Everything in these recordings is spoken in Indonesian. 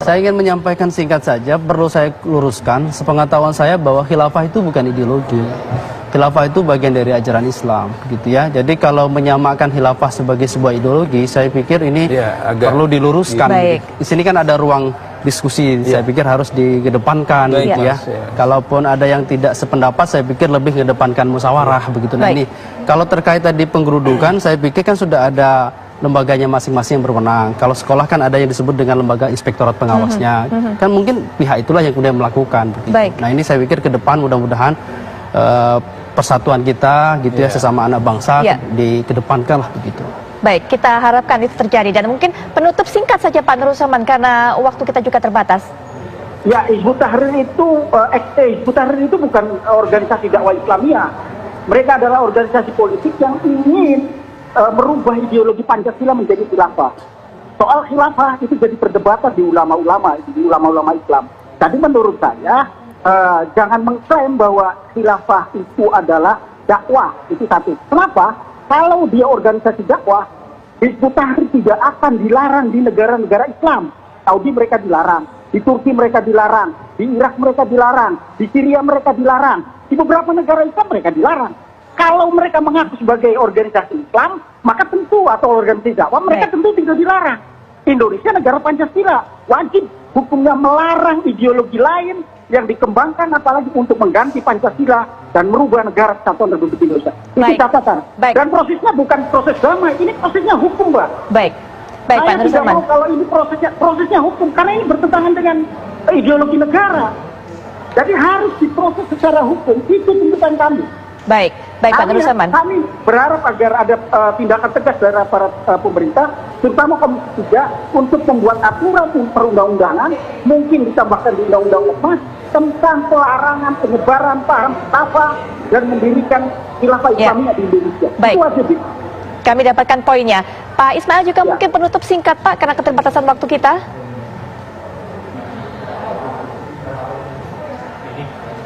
Saya ingin menyampaikan singkat saja, perlu saya luruskan, sepengetahuan saya bahwa khilafah itu bukan ideologi. Khilafah itu bagian dari ajaran Islam, gitu ya. Jadi kalau menyamakan khilafah sebagai sebuah ideologi, saya pikir ini perlu diluruskan. Baik. Di sini kan ada ruang diskusi, saya pikir harus dikedepankan, gitu ya. Kalaupun ada yang tidak sependapat, saya pikir lebih mengedepankan musyawarah, begitu. Nah ini, kalau terkait tadi penggerudukan, saya pikir kan sudah ada lembaganya masing-masing yang berwenang. Kalau sekolah kan ada yang disebut dengan lembaga inspektorat pengawasnya. Kan mungkin pihak itulah yang kemudian melakukan. Begitu. Nah ini saya pikir ke depan mudah-mudahan persatuan kita gitu ya sesama anak bangsa dikedepankan lah begitu. Baik, kita harapkan itu terjadi. Dan mungkin penutup singkat saja Pak Nurul Saman karena waktu kita juga terbatas. Ya, Hizbut Tahrir itu bukan organisasi dakwah Islamiyah. Mereka adalah organisasi politik yang ingin merubah ideologi Pancasila menjadi khilafah. Soal khilafah itu jadi perdebatan di ulama-ulama Islam. Jadi menurut saya jangan mengklaim bahwa khilafah itu adalah dakwah, itu satu. Kenapa? Kalau dia organisasi dakwah, Hizbut Tahrir tidak akan dilarang di negara-negara Islam. Saudi mereka dilarang, di Turki mereka dilarang, di Irak mereka dilarang, di Syria mereka dilarang, di beberapa negara Islam mereka dilarang. Kalau mereka mengaku sebagai organisasi Islam, maka tentu atau organisasi dakwah mereka tentu tidak dilarang. Indonesia negara Pancasila, wajib hukumnya melarang ideologi lain yang dikembangkan apalagi untuk mengganti Pancasila dan merubah negara kesatuan Republik Indonesia. Itu catatan. Dan prosesnya bukan proses damai, ini prosesnya hukum, Mbak. Baik, Pak Saya Nurul tidak Saman. mau kalau ini prosesnya hukum, karena ini bertentangan dengan ideologi negara. Jadi harus diproses secara hukum, itu tuntutan kami. Baik, Pak Nurul Saman. Kami berharap agar ada tindakan tegas dari aparat pemerintah, terutama Komisi 3, untuk membuat aturan perundang-undangan, mungkin ditambahkan di Undang-Undang Ormas, tentang pelarangan penyebaran paham khilafah dan mendirikan khilafah Islamiyah di Indonesia. Baik. Itu aja, Bik. Kami dapatkan poinnya. Pak Ismail juga mungkin penutup singkat Pak, karena keterbatasan waktu kita.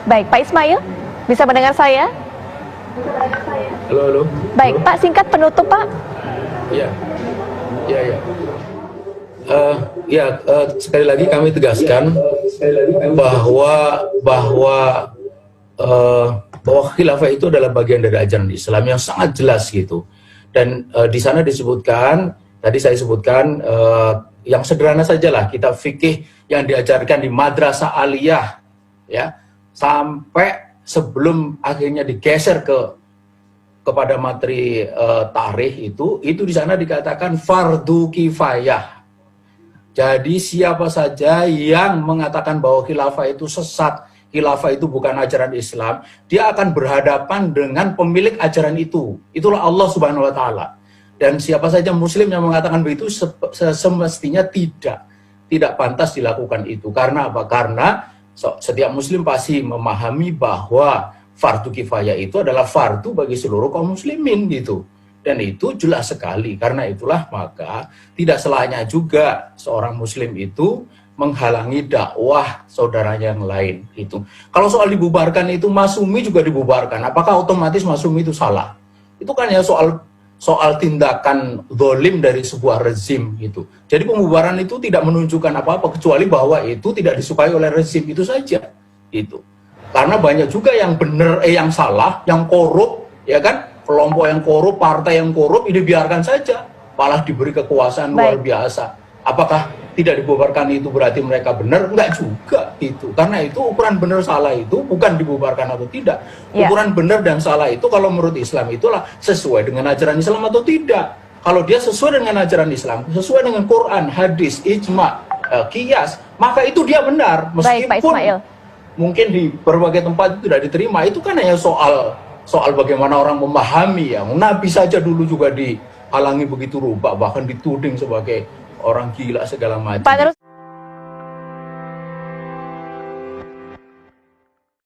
Baik, Pak Ismail, bisa mendengar saya? Halo, halo. Baik, Pak, singkat penutup, Pak. Sekali lagi kami tegaskan bahwa khilafah itu adalah bagian dari ajaran Islam yang sangat jelas gitu. Dan di sana disebutkan, tadi saya sebutkan yang sederhana sajalah, kita fikih yang diajarkan di madrasah aliyah, ya, sampai sebelum akhirnya digeser kepada materi tarikh itu di sana dikatakan fardu kifayah. Jadi siapa saja yang mengatakan bahwa khilafah itu sesat, khilafah itu bukan ajaran Islam, dia akan berhadapan dengan pemilik ajaran itu. Itulah Allah Subhanahu wa taala. Dan siapa saja muslim yang mengatakan begitu semestinya tidak pantas dilakukan itu. Karena apa? Karena setiap muslim pasti memahami bahwa fardu kifayah itu adalah fardu bagi seluruh kaum muslimin gitu. Dan itu jelas sekali. Karena itulah maka tidak salahnya juga seorang muslim itu menghalangi dakwah saudaranya yang lain gitu. Kalau soal dibubarkan itu Masyumi juga dibubarkan. Apakah otomatis Masyumi itu salah? Itu kan ya soal tindakan zalim dari sebuah rezim gitu. Jadi pembubaran itu tidak menunjukkan apa-apa kecuali bahwa itu tidak disukai oleh rezim itu saja gitu. Karena banyak juga yang benar yang salah, yang korup, ya kan? Kelompok yang korup, partai yang korup, ini biarkan saja. Malah diberi kekuasaan luar biasa. Apakah tidak dibubarkan itu berarti mereka benar? Enggak juga gitu. Karena itu ukuran benar salah itu bukan dibubarkan atau tidak. Ukuran benar dan salah itu kalau menurut Islam itulah sesuai dengan ajaran Islam atau tidak. Kalau dia sesuai dengan ajaran Islam, sesuai dengan Quran, hadis, ijma, qiyas, maka itu dia benar. Meskipun mungkin di berbagai tempat itu tidak diterima, itu kan hanya soal bagaimana orang memahami ya. Nabi saja dulu juga dihalangi begitu rupa, bahkan dituding sebagai orang gila segala macam.